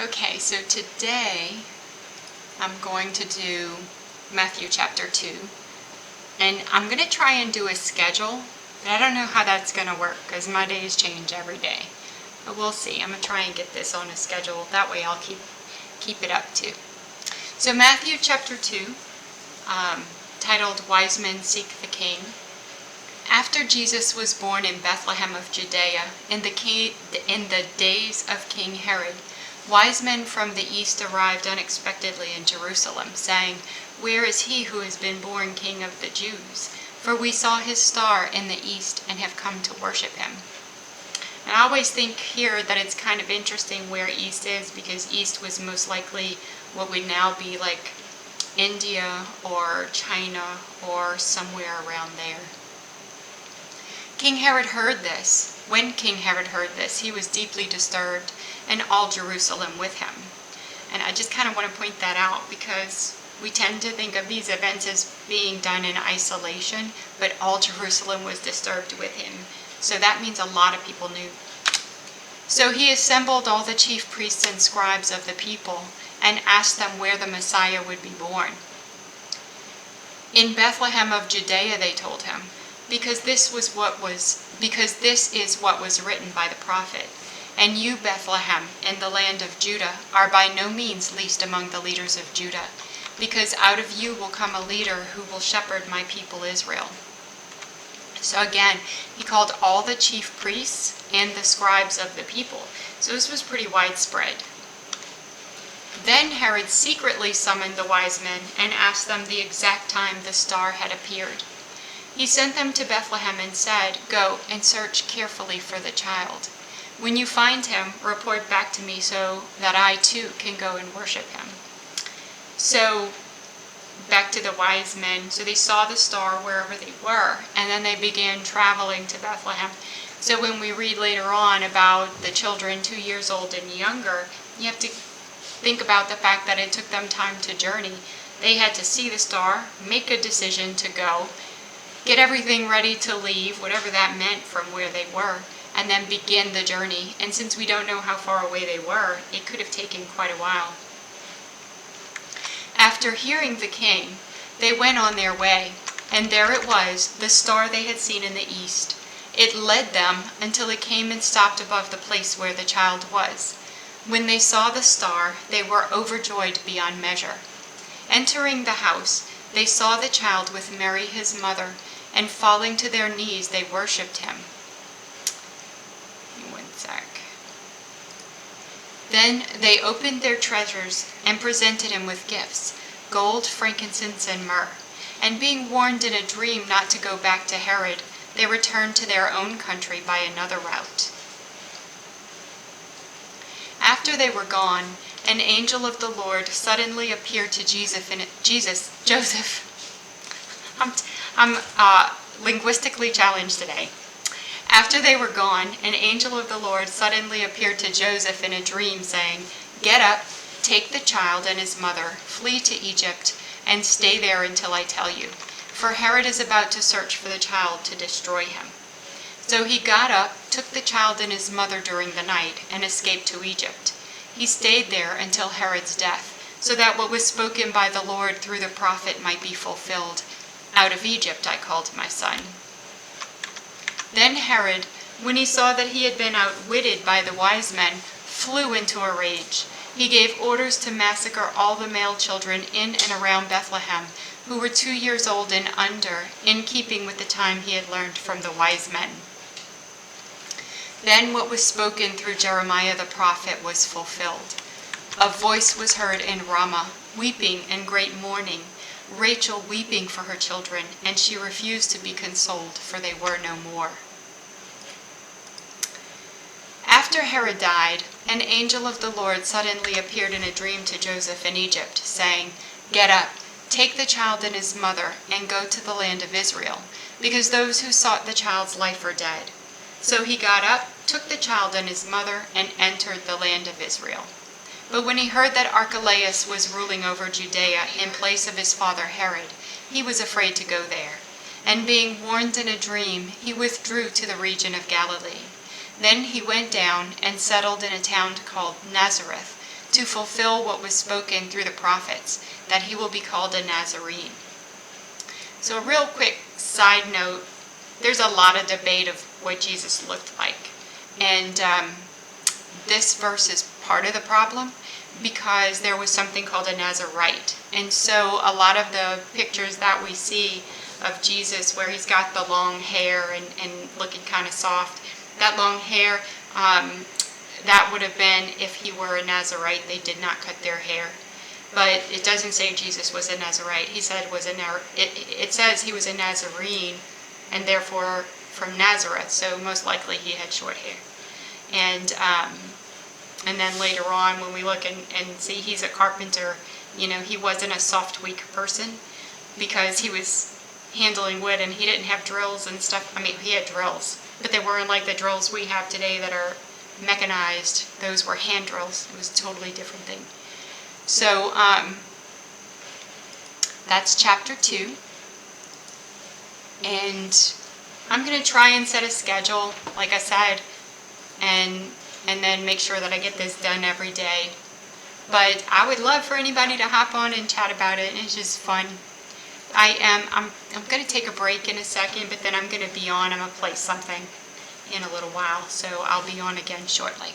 Okay, so today I'm going to do Matthew chapter 2, and I'm going to try and do a schedule, but I don't know how that's going to work because my days change every day. But we'll see. I'm going to try and get this on a schedule. That way I'll keep it up too. So Matthew chapter 2, titled Wise Men Seek the King. After Jesus was born in Bethlehem of Judea, in the days of King Herod, wise men from the east arrived unexpectedly in Jerusalem, saying, "Where is he who has been born King of the Jews? For we saw his star in the east and have come to worship him." And I always think here that it's kind of interesting where east is, because east was most likely what would now be like India or China or somewhere around there. King Herod heard this. When King Herod heard this, he was deeply disturbed, and all Jerusalem with him. And I just kind of want to point that out because we tend to think of these events as being done in isolation, but all Jerusalem was disturbed with him. So that means a lot of people knew. So he assembled all the chief priests and scribes of the people and asked them where the Messiah would be born. "In Bethlehem of Judea," they told him, because this is what was written by the prophet. "And you, Bethlehem, in the land of Judah, are by no means least among the leaders of Judah, because out of you will come a leader who will shepherd my people Israel." So again, he called all the chief priests and the scribes of the people. So this was pretty widespread. Then Herod secretly summoned the wise men and asked them the exact time the star had appeared. He sent them to Bethlehem and said, "Go and search carefully for the child. When you find him, report back to me so that I too can go and worship him." So back to the wise men. So they saw the star wherever they were, and then they began traveling to Bethlehem. So when we read later on about the children 2 years old and younger, you have to think about the fact that it took them time to journey. They had to see the star, make a decision to go, get everything ready to leave, whatever that meant from where they were, and then begin the journey. And since we don't know how far away they were, it could have taken quite a while. After hearing the king, they went on their way, and there it was, the star they had seen in the east. It led them until it came and stopped above the place where the child was. When they saw the star, they were overjoyed beyond measure. Entering the house, they saw the child with Mary his mother, and falling to their knees, they worshipped him. One sec. Then they opened their treasures and presented him with gifts, gold, frankincense, and myrrh. And being warned in a dream not to go back to Herod, they returned to their own country by another route. After they were gone, an angel of the Lord suddenly appeared to Joseph. I'm linguistically challenged today. After they were gone, an angel of the Lord suddenly appeared to Joseph in a dream, saying, "Get up, take the child and his mother, flee to Egypt, and stay there until I tell you. For Herod is about to search for the child to destroy him." So he got up, took the child and his mother during the night, and escaped to Egypt. He stayed there until Herod's death, so that what was spoken by the Lord through the prophet might be fulfilled. "Out of Egypt I called my son." Then Herod, when he saw that he had been outwitted by the wise men, flew into a rage. He gave orders to massacre all the male children in and around Bethlehem who were 2 years old and under, in keeping with the time he had learned from the wise men. Then what was spoken through Jeremiah the prophet was fulfilled. A voice was heard in Ramah, weeping and great mourning, Rachel weeping for her children, and she refused to be consoled, for they were no more. After Herod died, an angel of the Lord suddenly appeared in a dream to Joseph in Egypt, saying, "Get up, take the child and his mother, and go to the land of Israel, because those who sought the child's life are dead." So he got up, took the child and his mother, and entered the land of Israel. But when he heard that Archelaus was ruling over Judea in place of his father Herod, he was afraid to go there. And being warned in a dream, he withdrew to the region of Galilee. Then he went down and settled in a town called Nazareth, to fulfill what was spoken through the prophets, that he will be called a Nazarene. So a real quick side note, there's a lot of debate of what Jesus looked like. And this verse is part of the problem because there was something called a Nazarite. And so a lot of the pictures that we see of Jesus where he's got the long hair and looking kind of soft, that long hair, that would have been if he were a Nazarite. They did not cut their hair. But it doesn't say Jesus was a Nazarite. He said it says he was a Nazarene, and therefore from Nazareth. So most likely he had short hair. And then later on, when we look and see he's a carpenter, he wasn't a soft, weak person because he was handling wood and he didn't have drills and stuff. I mean, he had drills, but they weren't like the drills we have today that are mechanized. Those were hand drills. It was a totally different thing. So that's chapter 2. And I'm going to try and set a schedule, like I said, and then make sure that I get this done every day. But I would love for anybody to hop on and chat about it. It's just fun. I'm going to take a break in a second, but then I'm going to be on. I'm going to play something in a little while, so I'll be on again shortly.